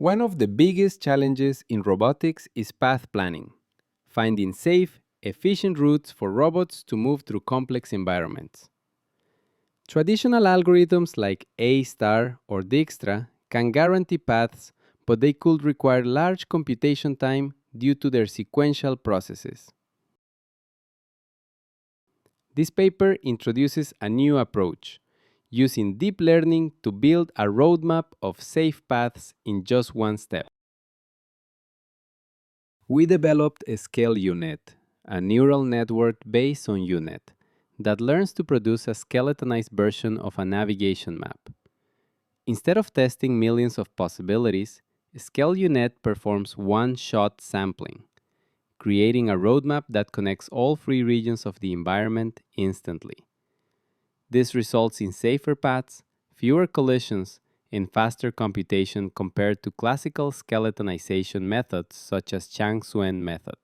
One of the biggest challenges in robotics is path planning, finding safe, efficient routes for robots to move through complex environments. Traditional algorithms like A* or Dijkstra can guarantee paths, but they could require large computation time due to their sequential processes. This paper introduces a new approach, using deep learning to build a roadmap of safe paths in just one step. We developed SkelUnet, a neural network based on UNet, that learns to produce a skeletonized version of a navigation map. Instead of testing millions of possibilities, SkelUnet performs one-shot sampling, creating a roadmap that connects all three regions of the environment instantly. This results in safer paths, fewer collisions, and faster computation compared to classical skeletonization methods such as Chang-Suen method.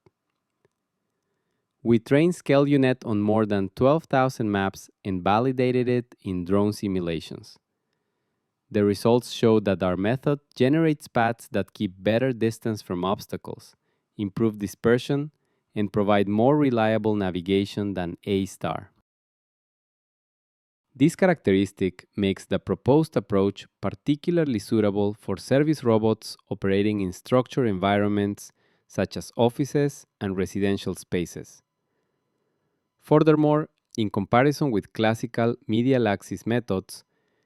We trained SkelUnet on more than 12,000 maps and validated it in drone simulations. The results show that our method generates paths that keep better distance from obstacles, improve dispersion, and provide more reliable navigation than A*. This characteristic makes the proposed approach particularly suitable for service robots operating in structured environments such as offices and residential spaces. Furthermore, in comparison with classical medial axis methods,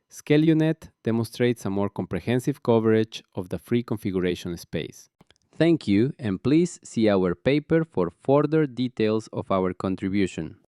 SkelUnet demonstrates a more comprehensive coverage of the free configuration space. Thank you, and please see our paper for further details of our contribution.